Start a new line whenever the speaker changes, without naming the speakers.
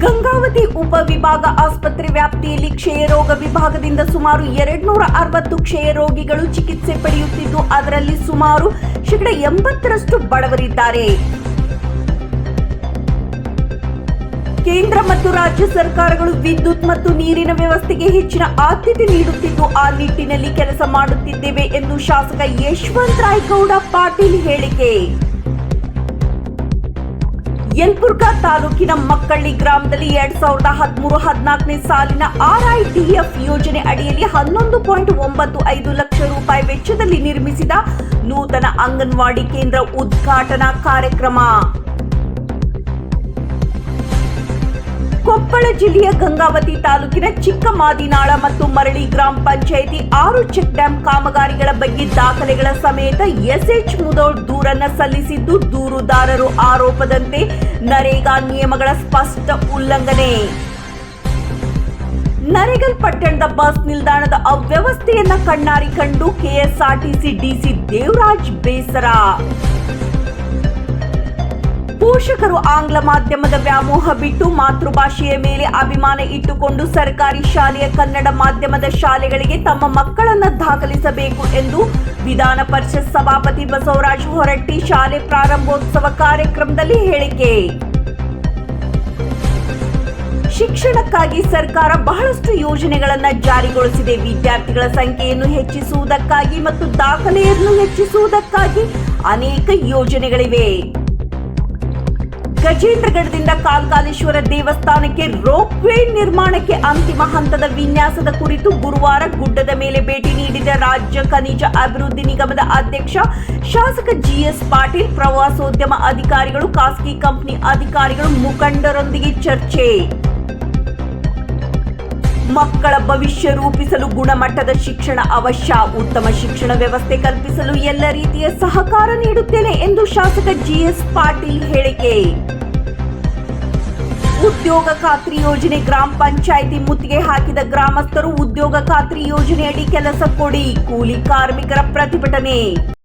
ಗಂಗಾವತಿ ಉಪವಿಭಾಗ ಆಸ್ಪತ್ರೆ ವ್ಯಾಪ್ತಿಯಲ್ಲಿ ಕ್ಷಯರೋಗ ವಿಭಾಗದಿಂದ ಸುಮಾರು 260 ಕ್ಷಯ ರೋಗಿಗಳು ಚಿಕಿತ್ಸೆ ಪಡೆಯುತ್ತಿದ್ದು, ಅದರಲ್ಲಿ ಸುಮಾರು 80% ಬಡವರಿದ್ದಾರೆ. ಕೇಂದ್ರ ಮತ್ತು ರಾಜ್ಯ ಸರ್ಕಾರಗಳು ವಿದ್ಯುತ್ ಮತ್ತು ನೀರಿನ ವ್ಯವಸ್ಥೆಗೆ ಹೆಚ್ಚಿನ ಆದ್ಯತೆ ನೀಡುತ್ತಿದ್ದು, ಆ ನಿಟ್ಟಿನಲ್ಲಿ ಕೆಲಸ ಮಾಡುತ್ತಿದ್ದೇವೆ ಎಂದು ಶಾಸಕ ಯಶವಂತರಾಯಗೌಡ ಪಾಟೀಲ್ ಹೇಳಿಕೆ. ಯಲಬುರ್ಗಾ ತಾಲೂಕಿನ ಮಕ್ಕಳ್ಳಿ ಗ್ರಾಮದಲ್ಲಿ 2013-14ನೇ ಸಾಲಿನ RIDF ಯೋಜನೆ ಅಡಿಯಲ್ಲಿ 11.95 ಲಕ್ಷ ರೂಪಾಯಿ ವೆಚ್ಚದಲ್ಲಿ ನಿರ್ಮಿಸಿದ ನೂತನ ಅಂಗನವಾಡಿ ಕೇಂದ್ರ ಉದ್ಘಾಟನಾ ಕಾರ್ಯಕ್ರಮ. ಕೊಪ್ಪಳ ಜಿಲ್ಲೆಯ ಗಂಗಾವತಿ ತಾಲೂಕಿನ ಚಿಕ್ಕಮಾದಿನಾಳ ಮತ್ತು ಮರಳಿ ಗ್ರಾಮ ಪಂಚಾಯಿತಿ 6 ಚೆಕ್ ಡ್ಯಾಂ ಕಾಮಗಾರಿಗಳ ಬಗ್ಗೆ ದಾಖಲೆಗಳ ಸಮೇತ SH ಮುದೋಳ್ ದೂರನ್ನ ಸಲ್ಲಿಸಿದ್ದು, ದೂರುದಾರರು ಆರೋಪದಂತೆ ನರೇಗಾ ನಿಯಮಗಳ ಸ್ಪಷ್ಟ ಉಲ್ಲಂಘನೆ. ನರೇಗಲ್ ಪಟ್ಟಣದ ಬಸ್ ನಿಲ್ದಾಣದ ಅವ್ಯವಸ್ಥೆಯನ್ನ ಕಣ್ಣಾರಿ ಕಂಡು KSRTC DC ದೇವರಾಜ್ ಬೇಸರ. ಪೋಷಕರು ಆಂಗ್ಲ ಮಾಧ್ಯಮದ ವ್ಯಾಮೋಹ ಬಿಟ್ಟು ಮಾತೃಭಾಷೆಯ ಮೇಲೆ ಅಭಿಮಾನ ಇಟ್ಟುಕೊಂಡು ಸರ್ಕಾರಿ ಶಾಲೆಯ ಕನ್ನಡ ಮಾಧ್ಯಮದ ಶಾಲೆಗಳಿಗೆ ತಮ್ಮ ಮಕ್ಕಳನ್ನು ದಾಖಲಿಸಬೇಕು ಎಂದು ವಿಧಾನ ಪರಿಷತ್ ಸಭಾಪತಿ ಬಸವರಾಜ ಹೊರಟ್ಟಿ ಶಾಲೆ ಪ್ರಾರಂಭೋತ್ಸವ ಕಾರ್ಯಕ್ರಮದಲ್ಲಿ ಹೇಳಿಕೆ. ಶಿಕ್ಷಣಕ್ಕಾಗಿ ಸರ್ಕಾರ ಬಹಳಷ್ಟು ಯೋಜನೆಗಳನ್ನು ಜಾರಿಗೊಳಿಸಿದೆ. ವಿದ್ಯಾರ್ಥಿಗಳ ಸಂಖ್ಯೆಯನ್ನು ಹೆಚ್ಚಿಸುವುದಕ್ಕಾಗಿ ಮತ್ತು ದಾಖಲೆಯನ್ನು ಹೆಚ್ಚಿಸುವುದಕ್ಕಾಗಿ ಅನೇಕ ಯೋಜನೆಗಳಿವೆ. ಗಜೇಂದ್ರಗಢದಿಂದ ಕಾಲ್ಕಾಲೇಶ್ವರ ದೇವಸ್ಥಾನಕ್ಕೆ ರೋಪ್ ವೇ ನಿರ್ಮಾಣಕ್ಕೆ ಅಂತಿಮ ಹಂತದ ವಿನ್ಯಾಸದ ಕುರಿತು ಗುರುವಾರ ಗುಡ್ಡದ ಮೇಲೆ ಭೇಟಿ ನೀಡಿದ ರಾಜ್ಯ ಖನಿಜ ಅಭಿವೃದ್ಧಿ ನಿಗಮದ ಅಧ್ಯಕ್ಷ ಶಾಸಕ GS ಪಾಟೀಲ್, ಪ್ರವಾಸೋದ್ಯಮ ಅಧಿಕಾರಿಗಳು, ಖಾಸಗಿ ಕಂಪನಿ ಅಧಿಕಾರಿಗಳು, ಮುಖಂಡರೊಂದಿಗೆ ಚರ್ಚೆ. ಮಕ್ಕಳ ಭವಿಷ್ಯ ರೂಪಿಸಲು ಗುಣಮಟ್ಟದ ಶಿಕ್ಷಣ ಅವಶ್ಯ. ಉತ್ತಮ ಶಿಕ್ಷಣ ವ್ಯವಸ್ಥೆ ಕಲ್ಪಿಸಲು ಎಲ್ಲ ರೀತಿಯ ಸಹಕಾರ ನೀಡುತ್ತೇನೆ ಎಂದು ಶಾಸಕ GS ಪಾಟೀಲ್ ಹೇಳಿಕೆ. ಉದ್ಯೋಗ ಖಾತ್ರಿ ಯೋಜನೆ ಗ್ರಾಮ ಪಂಚಾಯಿತಿ ಮುತ್ತಿಗೆ ಹಾಕಿದ ಗ್ರಾಮಸ್ಥರು ಉದ್ಯೋಗ ಖಾತ್ರಿ ಯೋಜನೆಯಡಿ ಕೆಲಸ ಕೊಡಿ, ಕೂಲಿ ಕಾರ್ಮಿಕರ ಪ್ರತಿಭಟನೆ.